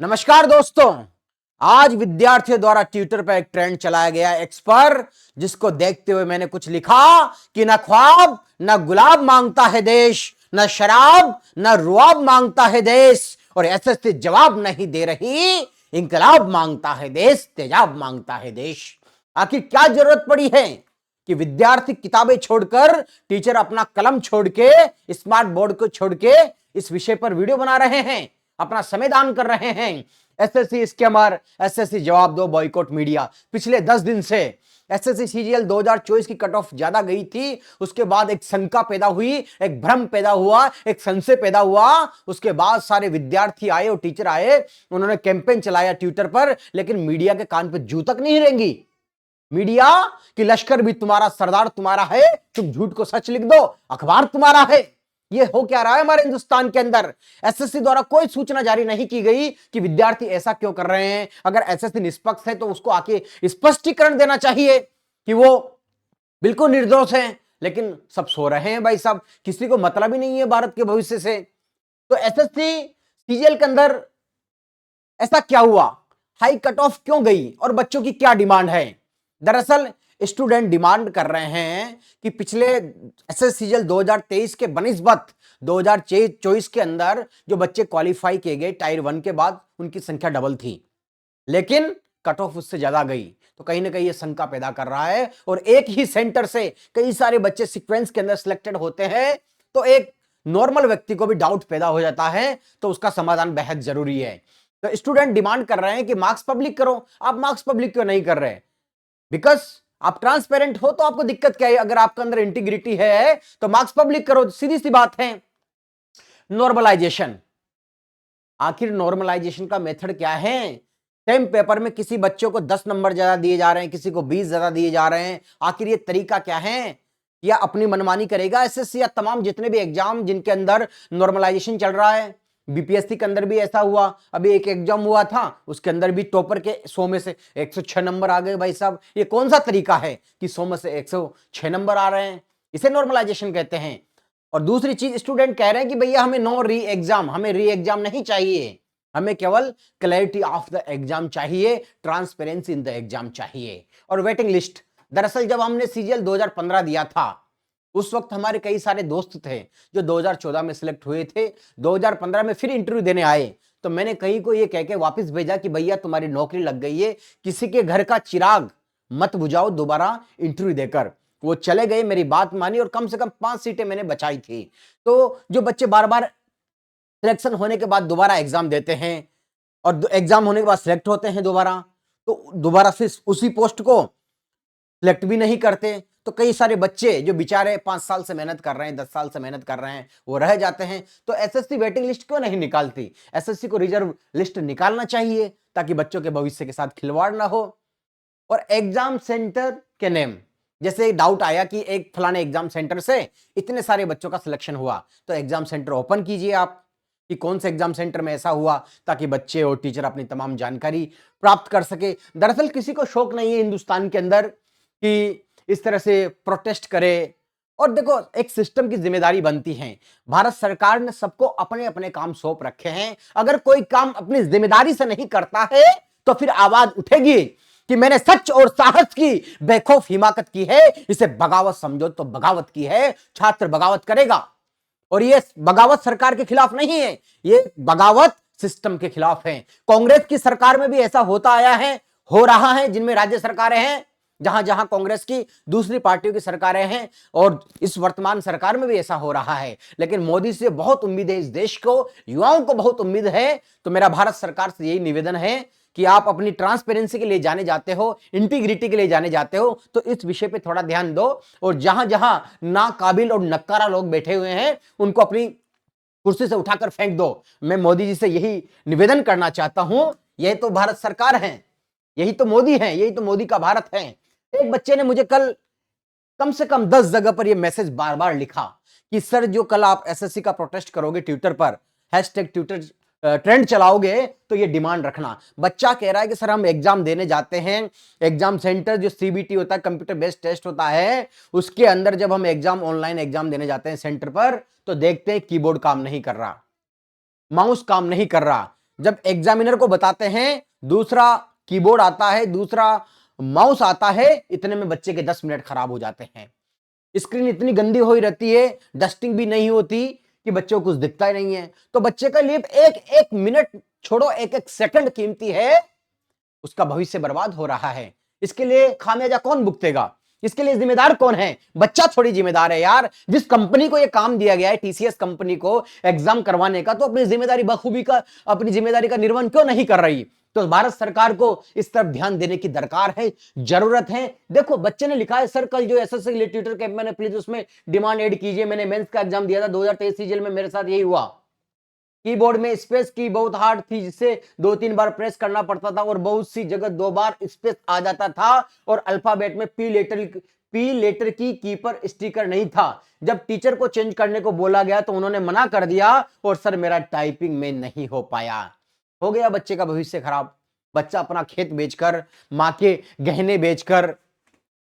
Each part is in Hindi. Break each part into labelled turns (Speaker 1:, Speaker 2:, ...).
Speaker 1: नमस्कार दोस्तों। आज विद्यार्थियों द्वारा ट्विटर पर एक ट्रेंड चलाया गया एक्स पर, जिसको देखते हुए मैंने कुछ लिखा कि न ख्वाब न गुलाब मांगता है देश, न शराब न रुआब मांगता है देश, और एसएससी जवाब नहीं दे रही, इंकलाब मांगता है देश, तेजाब मांगता है देश। आखिर क्या जरूरत पड़ी है कि विद्यार्थी किताबें छोड़कर, टीचर अपना कलम छोड़ के, स्मार्ट बोर्ड को छोड़ के इस विषय पर वीडियो बना रहे हैं, अपना समय दान कर रहे हैं। एसएससी स्कैमर, एसएससी जवाब दो, बॉयकॉट मीडिया। पिछले 10 दिन से एसएससी सीजीएल 2024 की कट ऑफ ज्यादा गई थी। उसके बाद एक शंका पैदा हुई, एक भ्रम पैदा हुआ, एक संशय पैदा हुआ। उसके बाद सारे विद्यार्थी आए और टीचर आए, उन्होंने कैंपेन चलाया ट्विटर पर, लेकिन मीडिया के कान पे जू तक नहीं रहेंगी। मीडिया की लश्कर भी तुम्हारा सरदार तुम्हारा है, तुम झूठ को सच लिख दो, अखबार तुम्हारा है। ये हो क्या रहा है हमारे हिंदुस्तान के अंदर? एसएससी द्वारा कोई सूचना जारी नहीं की गई कि विद्यार्थी ऐसा क्यों कर रहे हैं। अगर एसएससी निष्पक्ष है तो उसको आके स्पष्टीकरण देना चाहिए कि वो बिल्कुल निर्दोष है, लेकिन सब सो रहे हैं भाई साहब, किसी को मतलब ही नहीं है भारत के भविष्य से। तो एसएससी सीजीएल के अंदर ऐसा क्या हुआ, हाई कट ऑफ क्यों गई और बच्चों की क्या डिमांड है? दरअसल स्टूडेंट डिमांड कर रहे हैं कि पिछले एसएस सीजीएल 2023 के बनिस्बत 2024 के अंदर जो बच्चे क्वालिफाई किए गए टायर 1 के बाद, उनकी संख्या डबल थी, लेकिन कट ऑफ उससे ज्यादा गई। तो कहीं ना कहीं ये शंका पैदा कर रहा है, और एक ही सेंटर से कई सारे बच्चे सीक्वेंस के अंदर सिलेक्टेड होते हैं, तो एक नॉर्मल व्यक्ति को भी डाउट पैदा हो जाता है। तो उसका समाधान बेहद जरूरी है। तो स्टूडेंट डिमांड कर रहे हैं कि मार्क्स पब्लिक करो। आप मार्क्स पब्लिक क्यों नहीं कर रहे? बिकॉज आप ट्रांसपेरेंट हो तो आपको दिक्कत क्या है? अगर आपके अंदर इंटीग्रिटी है तो मार्क्स पब्लिक करो, सीधी सी बात है। नॉर्मलाइजेशन, आखिर नॉर्मलाइजेशन का मेथड क्या है? सेम पेपर में किसी बच्चों को 10 नंबर ज्यादा दिए जा रहे हैं, किसी को 20 ज्यादा दिए जा रहे हैं। आखिर ये तरीका क्या है? या अपनी मनमानी करेगा एसएससी या तमाम जितने भी एग्जाम जिनके अंदर नॉर्मलाइजेशन चल रहा है? बीपीएससी के अंदर भी ऐसा हुआ। अभी एक एग्जाम हुआ था, उसके अंदर भी टॉपर के 100 में से 106 नंबर आ गए। भाई साहब, ये कौन सा तरीका है कि 100 में से 106 नंबर आ रहे हैं? इसे नॉर्मलाइजेशन कहते हैं। और दूसरी चीज, स्टूडेंट कह रहे हैं कि भैया हमें नो री एग्जाम, हमें री एग्जाम नहीं चाहिए, हमें केवल क्लैरिटी ऑफ द एग्जाम चाहिए, ट्रांसपेरेंसी इन द एग्जाम चाहिए। और वेटिंग लिस्ट, दरअसल जब हमने सीजीएल 2015 दिया था, उस वक्त हमारे कई सारे दोस्त थे जो 2014 में सिलेक्ट हुए थे, 2015 में फिर इंटरव्यू देने आए। तो मैंने कहीं को ये कह के वापस भेजा कि भैया तुम्हारी नौकरी लग गई है, किसी के घर का चिराग मत बुझाओ दोबारा इंटरव्यू देकर। वो चले गए, मेरी बात मानी, और कम से कम 5 सीटें मैंने बचाई थी। तो जो बच्चे बार बार सिलेक्शन होने के बाद दोबारा एग्जाम देते हैं और एग्जाम होने के बाद सिलेक्ट होते हैं दोबारा, तो दोबारा फिर उसी पोस्ट को सिलेक्ट भी नहीं करते, तो कई सारे बच्चे जो बेचारे 5 साल से मेहनत कर रहे हैं, 10 साल से मेहनत कर रहे हैं, वो रह जाते हैं। तो एसएससी वेटिंग लिस्ट क्यों नहीं निकालती? एसएससी को रिजर्व लिस्ट निकालना चाहिए ताकि बच्चों के भविष्य के साथ खिलवाड़ ना हो। और एग्जाम सेंटर के नेम, जैसे डाउट आया कि एक फलाने एग्जाम सेंटर से इतने सारे बच्चों का सिलेक्शन हुआ, तो एग्जाम सेंटर ओपन कीजिए आप कि कौन से एग्जाम सेंटर में ऐसा हुआ, ताकि बच्चे और टीचर अपनी तमाम जानकारी प्राप्त कर सके। दरअसल किसी को शौक नहीं है हिंदुस्तान के अंदर कि इस तरह से प्रोटेस्ट करे। और देखो, एक सिस्टम की जिम्मेदारी बनती है। भारत सरकार ने सबको अपने अपने काम सौंप रखे हैं। अगर कोई काम अपनी जिम्मेदारी से नहीं करता है तो फिर आवाज उठेगी कि मैंने सच और साहस की बेखौफ हिमाकत की है, इसे बगावत समझो तो बगावत की है। छात्र बगावत करेगा, और ये बगावत सरकार के खिलाफ नहीं है, ये बगावत सिस्टम के खिलाफ है। कांग्रेस की सरकार में भी ऐसा होता आया है, हो रहा है, जिनमें राज्य सरकारें हैं, जहां जहां कांग्रेस की दूसरी पार्टियों की सरकारें हैं, और इस वर्तमान सरकार में भी ऐसा हो रहा है। लेकिन मोदी से बहुत उम्मीद है, इस देश को, युवाओं को बहुत उम्मीद है। तो मेरा भारत सरकार से यही निवेदन है कि आप अपनी ट्रांसपेरेंसी के लिए जाने जाते हो, इंटीग्रिटी के लिए जाने जाते हो, तो इस विषय पे थोड़ा ध्यान दो। और जहां जहां नाकाबिल और नक्कारा लोग बैठे हुए हैं, उनको अपनी कुर्सी से उठाकर फेंक दो। मैं मोदी जी से यही निवेदन करना चाहता हूं। यही तो भारत सरकार है, यही तो मोदी है, यही तो मोदी का भारत है। एक बच्चे ने मुझे कम से कम 10 जगह पर यह मैसेज बार बार लिखा कि सर, जो कल आप एसएससी का प्रोटेस्ट करोगे ट्विटर पर, हैशटैग ट्विटर ट्रेंड चलाओगे, तो ये डिमांड रखना। बच्चा कह रहा है कि सर, हम एग्जाम देने जाते हैं, एग्जाम सेंटर जो सीबीटी होता है, कंप्यूटर बेस्ड टेस्ट होता है, उसके अंदर जब हम एग्जाम ऑनलाइन एग्जाम देने जाते हैं सेंटर पर, तो देखते हैं कीबोर्ड काम नहीं कर रहा, माउस काम नहीं कर रहा, जब एग्जामिनर को बताते हैं, दूसरा कीबोर्ड आता है, दूसरा माउस आता है, इतने में बच्चे के 10 मिनट खराब हो जाते हैं। स्क्रीन इतनी गंदी हो रहती है, डस्टिंग भी नहीं होती कि बच्चों को कुछ दिखता ही नहीं है। तो बच्चे के लिए एक एक मिनट छोड़ो, एक एक सेकंड कीमती है, उसका भविष्य बर्बाद हो रहा है। इसके लिए खामियाजा कौन भुगतेगा? इसके लिए जिम्मेदार कौन है? बच्चा थोड़ी जिम्मेदार है यार। जिस कंपनी को यह काम दिया गया है, टीसीएस कंपनी को एग्जाम करवाने का, तो अपनी जिम्मेदारी बखूबी का, अपनी जिम्मेदारी का निर्वहन क्यों नहीं कर रही? तो भारत सरकार को इस तरफ ध्यान देने की दरकार है, जरूरत है। देखो बच्चे ने लिखा है, सर कल जो एसएससी के लिए ट्विटर कैंप मैंने प्लीज उसमें डिमांड ऐड कीजिए, मैंने मेंस का एग्जाम दिया था 2023 सीजीएल में, मेरे साथ यही हुआ। कीबोर्ड में स्पेस की बहुत हार्ड थी, जिससे 2-3 बार प्रेस करना पड़ता था और बहुत सी जगह 2 बार स्पेस आ जाता था, और अल्फाबेट में पी लेटर की कीपर स्टिकर नहीं था। जब टीचर को चेंज करने को बोला गया तो उन्होंने मना कर दिया, और सर मेरा टाइपिंग में नहीं हो पाया। हो गया बच्चे का भविष्य खराब। बच्चा अपना खेत बेचकर, मां के गहने बेचकर,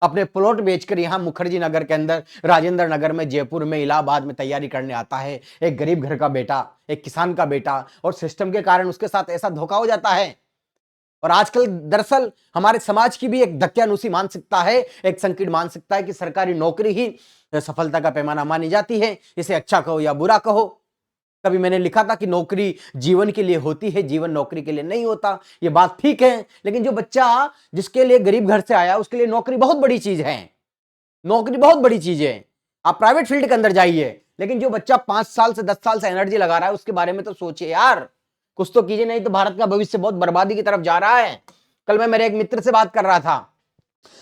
Speaker 1: अपने प्लॉट बेचकर यहां मुखर्जी नगर के अंदर, राजेंद्र नगर में, जयपुर में, इलाहाबाद में तैयारी करने आता है। एक गरीब घर का बेटा, एक किसान का बेटा, और सिस्टम के कारण उसके साथ ऐसा धोखा हो जाता है। और आजकल दरअसल हमारे समाज की भी एक धक्यानुसी मानसिकता है, एक संकीर्ण मानसिकता है कि सरकारी नौकरी ही सफलता का पैमाना मानी जाती है। इसे अच्छा कहो या बुरा कहो। कभी मैंने लिखा था कि नौकरी जीवन के लिए होती है, जीवन नौकरी के लिए नहीं होता। ये बात ठीक है, लेकिन जो बच्चा जिसके लिए गरीब घर से आया, उसके लिए नौकरी बहुत बड़ी चीज है। नौकरी बहुत बड़ी चीज है। आप प्राइवेट फील्ड के अंदर जाइए, लेकिन जो बच्चा 5 साल से 10 साल से एनर्जी लगा रहा है, उसके बारे में तो सोचिए यार, कुछ तो कीजिए, नहीं तो भारत का भविष्य बहुत बर्बादी की तरफ जा रहा है। कल मैं मेरे एक मित्र से बात कर रहा था,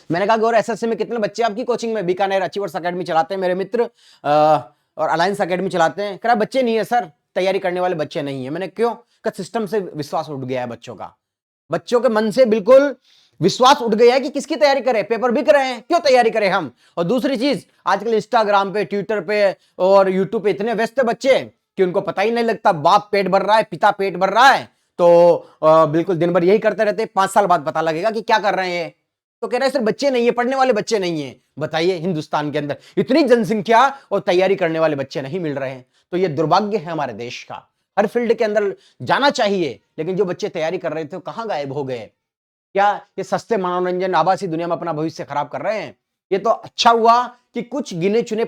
Speaker 1: मैंने कहा गौर एसएससी में कितने बच्चे आपकी कोचिंग में? बीकानेर अचीवर्स अकेडमी चलाते हैं मेरे मित्र, और अलायंस अकेडमी चलाते हैं। कह रहा बच्चे नहीं है सर, तैयारी करने वाले बच्चे नहीं है। मैंने क्यों? का सिस्टम से विश्वास उठ गया है बच्चों का, बच्चों के मन से बिल्कुल विश्वास उठ गया है कि किसकी तैयारी करें, पेपर बिक रहे हैं, क्यों तैयारी करें हम। और दूसरी चीज, आजकल इंस्टाग्राम पे, ट्विटर पे और यूट्यूब पे इतने व्यस्त बच्चे कि उनको पता ही नहीं लगता, बाप पेट भर रहा है, पिता पेट भर रहा है, तो बिल्कुल दिन भर यही करते रहते। 5 साल बाद पता लगेगा कि क्या कर रहे हैं। तो कह रहे हैं सर बच्चे नहीं है, पढ़ने वाले बच्चे नहीं है। बताइए, हिंदुस्तान के अंदर इतनी जनसंख्या और तैयारी करने वाले बच्चे नहीं मिल रहे हैं। तो ये दुर्भाग्य है हमारे देश का। हर फील्ड के अंदर जाना चाहिए, लेकिन जो बच्चे तैयारी कर रहे थे वो कहां गायब हो गए? क्या ये सस्ते मनोरंजन आभासी दुनिया में अपना भविष्य खराब कर रहे हैं? ये तो अच्छा हुआ कि कुछ गिने चुने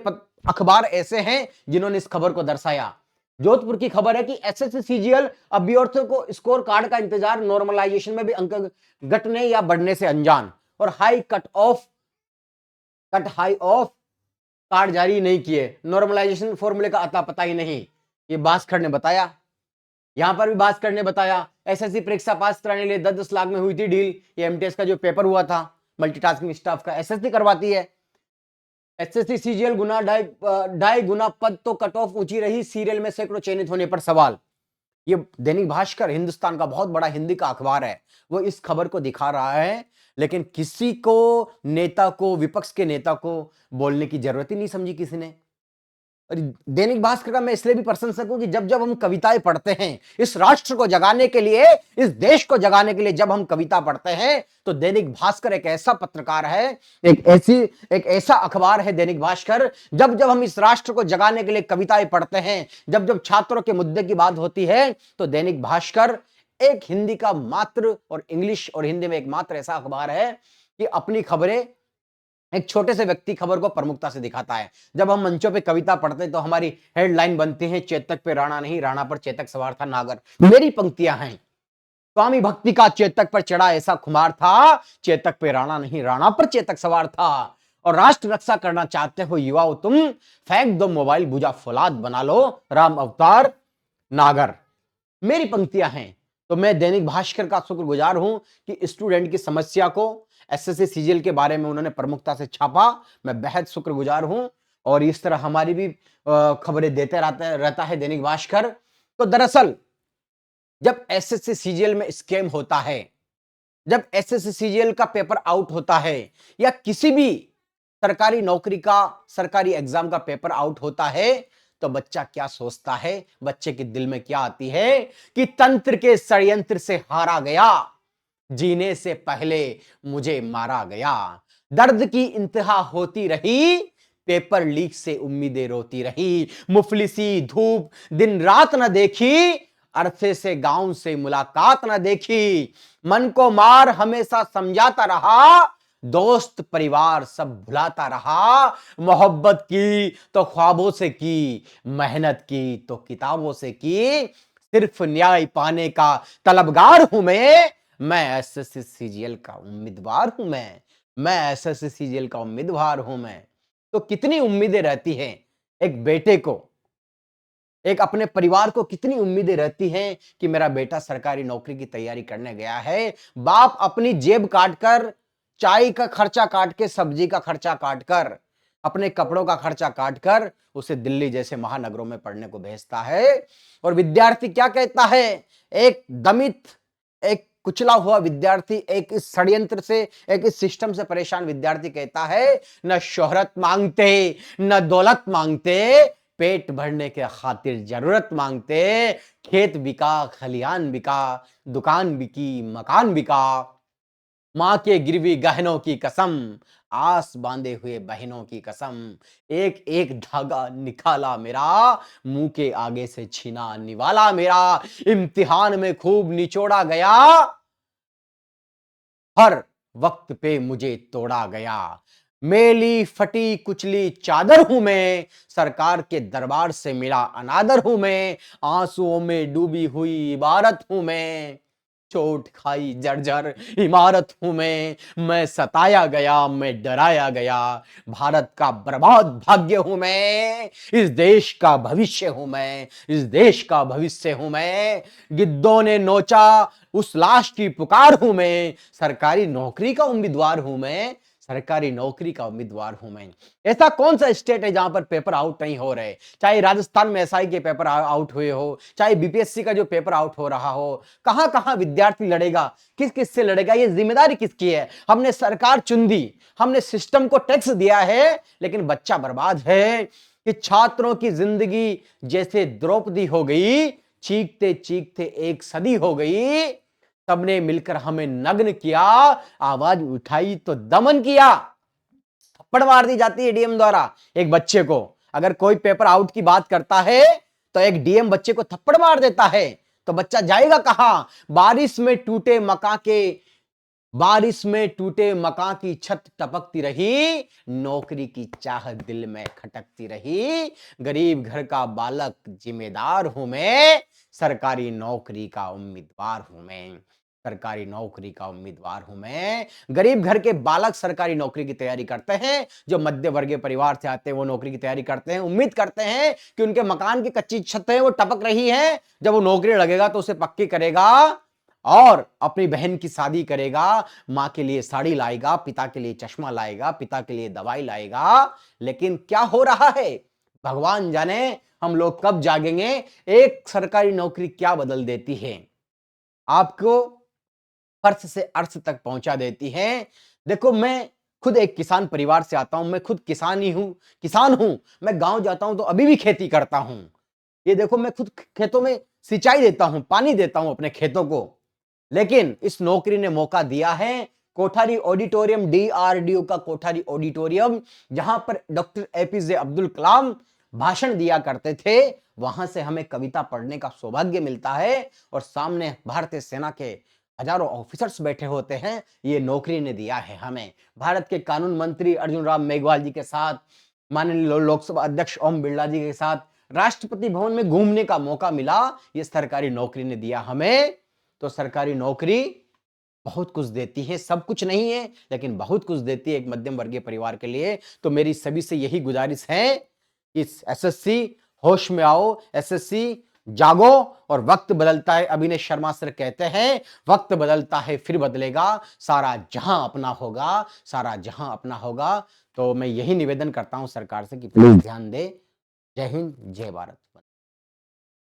Speaker 1: अखबार ऐसे हैं जिन्होंने इस खबर को दर्शाया। जोधपुर की खबर है कि एसएससी सीजीएल अभ्यर्थियों को स्कोर कार्ड का इंतजार, नॉर्मलाइजेशन में भी अंक घटने या बढ़ने से अनजान, और कट हाई ऑफ कार्ड जारी नहीं किए, नॉर्मलाइजेशन फॉर्मूले का अता पता ही नहीं। ये भास्कर ने बताया, यहां पर भी भास्कर ने बताया। एसएससी परीक्षा पास कराने के लिए 10-10 लाख में हुई थी डील। ये एमटीएस का जो पेपर हुआ था मल्टीटास्किंग स्टाफ का, एसएससी करवाती है। एसएससी सीजीएल गुना ढाई गुना पद तो कट ऑफ ऊंची रही, सीरियल में सैकड़ों चयनित होने पर सवाल। ये दैनिक भास्कर हिंदुस्तान का बहुत बड़ा हिंदी का अखबार है, वो इस खबर को दिखा रहा है, लेकिन किसी को, नेता को, विपक्ष के नेता को बोलने की जरूरत ही नहीं समझी किसी ने। और दैनिक भास्कर का मैं इसलिए भी प्रशंसक हूं कि जब जब हम कविताएं पढ़ते हैं, इस राष्ट्र को जगाने के लिए, इस देश को जगाने के लिए जब हम कविता पढ़ते हैं, तो दैनिक भास्कर एक ऐसा पत्रकार है, एक ऐसा अखबार है दैनिक भास्कर। जब जब हम इस राष्ट्र को जगाने के लिए कविताएं पढ़ते हैं, जब जब छात्रों के मुद्दे की बात होती है, तो दैनिक भास्कर एक हिंदी का मात्र, और इंग्लिश और हिंदी में एक मात्र ऐसा अखबार है कि अपनी खबरें, एक छोटे से व्यक्ति खबर को प्रमुखता से दिखाता है। जब हम मंचों पे कविता पढ़ते हैं तो हमारी हेडलाइन बनती है, चेतक पे राणा नहीं, राणा पर चेतक सवार था नागर। मेरी पंक्तियां हैं, स्वामी भक्ति का चेतक पर चढ़ा ऐसा खुमार था, चेतक पे राणा नहीं, राणा पर चेतक सवार था। और राष्ट्र रक्षा करना चाहते हो युवाओं तुम, फेंक दो मोबाइल, बुझा फौलाद बना लो राम अवतार नागर। मेरी पंक्तियां हैं। तो मैं दैनिक भास्कर का शुक्रगुजार हूं कि स्टूडेंट की समस्या को, एसएससी सीजीएल के बारे में उन्होंने प्रमुखता से छापा। मैं बेहद शुक्रगुजार हूं, और इस तरह हमारी भी खबरें देते रहता है दैनिक भास्कर। तो दरअसल जब एसएससी सीजीएल में स्कैम होता है, जब एसएससी सीजीएल का पेपर आउट होता है, या किसी भी सरकारी नौकरी का, सरकारी एग्जाम का पेपर आउट होता है, तो बच्चा क्या सोचता है, बच्चे के दिल में क्या आती है कि तंत्र के षड्यंत्र से हारा गया, जीने से पहले मुझे मारा गया। दर्द की इंतहा होती रही, पेपर लीक से उम्मीदें रोती रही। मुफलिसी धूप दिन रात न देखी, अरसे से गांव से मुलाकात न देखी, मन को मार हमेशा समझाता रहा, दोस्त परिवार सब भुलाता रहा, मोहब्बत की तो ख्वाबों से की, मेहनत की तो किताबों से की, सिर्फ न्याय पाने का तलबगार हूं मैं एसएससी सीजीएल का उम्मीदवार हूं मैं एसएससी सीजीएल का उम्मीदवार हूं मैं। तो कितनी उम्मीदें रहती हैं एक बेटे को, एक अपने परिवार को कितनी उम्मीदें रहती हैं कि मेरा बेटा सरकारी नौकरी की तैयारी करने गया है। बाप अपनी जेब काटकर, चाय का खर्चा काट के, सब्जी का खर्चा काट कर, अपने कपड़ों का खर्चा काट कर उसे दिल्ली जैसे महानगरों में पढ़ने को भेजता है। और विद्यार्थी क्या कहता है, एक दमित, एक कुचला हुआ विद्यार्थी, एक इस षड्यंत्र से, एक इस सिस्टम से परेशान विद्यार्थी कहता है, न शोहरत मांगते, न दौलत मांगते, पेट भरने के खातिर जरूरत मांगते, खेत बिका, खलिहान बिका, दुकान बिकी, मकान बिका, मां के गिरवी गहनों की कसम, आस बांधे हुए बहनों की कसम, एक एक धागा निकाला मेरा, मुंह के आगे से छीना निवाला मेरा, इम्तिहान में खूब निचोड़ा गया, हर वक्त पे मुझे तोड़ा गया, मेली फटी कुचली चादर हूं मैं, सरकार के दरबार से मिला अनादर हूं मैं, आंसुओं में डूबी हुई इबारत हूं मैं, चोट खाई जर्जर इमारत हूं मैं सताया गया, मैं डराया गया, भारत का बर्बाद भाग्य हूं मैं, इस देश का भविष्य हूं मैं, इस देश का भविष्य हूं मैं, गिद्धों ने नोचा उस लाश की पुकार हूं मैं, सरकारी नौकरी का उम्मीदवार हूं मैं, सरकारी नौकरी का उम्मीदवार हूं मैं। ऐसा कौन सा स्टेट है जहां पर पेपर आउट नहीं हो रहे, चाहे राजस्थान में एसआई के पेपर आउट हुए हो, चाहे बीपीएससी का जो पेपर आउट हो रहा हो, कहां कहां विद्यार्थी लड़ेगा, किस किस से लड़ेगा, ये जिम्मेदारी किसकी है। हमने सरकार चुन दी, हमने सिस्टम को टैक्स दिया है, लेकिन बच्चा बर्बाद है कि छात्रों की जिंदगी जैसे द्रौपदी हो गई, चीखते चीखते एक सदी हो गई, सबने मिलकर हमें नग्न किया, आवाज उठाई तो दमन किया, थप्पड़ मार दी जाती है डीएम द्वारा एक बच्चे को। अगर कोई पेपर आउट की बात करता है तो एक डीएम बच्चे को थप्पड़ मार देता है, तो बच्चा जाएगा कहां। बारिश में टूटे मकान की छत टपकती रही, नौकरी की चाह दिल में खटकती रही, गरीब घर का बालक जिम्मेदार हूं मैं, सरकारी नौकरी का उम्मीदवार हूं मैं, सरकारी नौकरी का उम्मीदवार हूं मैं। गरीब घर के बालक सरकारी नौकरी की तैयारी करते हैं, जो मध्य वर्गीय परिवार से आते हैं वो नौकरी की तैयारी करते हैं, उम्मीद करते हैं कि उनके मकान की कच्ची छत है वो टपक रही है, जब वो नौकरी लगेगा तो उसे पक्की करेगा और अपनी बहन की शादी करेगा, मां के लिए साड़ी लाएगा, पिता के लिए चश्मा लाएगा, पिता के लिए दवाई लाएगा। लेकिन क्या हो रहा है भगवान जाने, हम लोग कब जागेंगे। एक सरकारी नौकरी क्या बदल देती है, आपको फर्श से अर्श तक पहुंचा देती है। देखो, मैं खुद एक किसान परिवार से आता हूं, मैं खुद किसान हूं, मैं गांव जाता हूं तो अभी भी खेती करता हूं। ये देखो, मैं खुद खेतों में सिंचाई देता हूं, पानी देता हूं अपने खेतों को। लेकिन इस नौकरी ने मौका दिया है, कोठारी ऑडिटोरियम, डीआरडीओ का कोठारी ऑडिटोरियम, जहां पर डॉक्टर एपीजे अब्दुल कलाम भाषण दिया करते थे, वहां से हमें कविता पढ़ने का सौभाग्य मिलता है और सामने भारतीय सेना के हजारों ऑफिसर्स बैठे होते हैं। ये नौकरी ने दिया है हमें। भारत के कानून मंत्री अर्जुन राम मेघवाल जी के साथ, माननीय लोकसभा अध्यक्ष ओम बिरला जी के साथ राष्ट्रपति भवन में घूमने का मौका मिला, ये सरकारी नौकरी ने दिया हमें। तो सरकारी नौकरी बहुत कुछ देती है, सब कुछ नहीं है लेकिन बहुत कुछ देती है एक मध्यम वर्गीय परिवार के लिए। तो मेरी सभी से यही गुजारिश है कि एसएससी होश में आओ, एसएससी जागो, और वक्त बदलता है। अभिनय शर्मा सर कहते हैं, वक्त बदलता है फिर बदलेगा, सारा जहां अपना होगा, सारा जहां अपना होगा। तो मैं यही निवेदन करता हूं सरकार से कि प्लीज ध्यान दे। जय हिंद, जय भारत।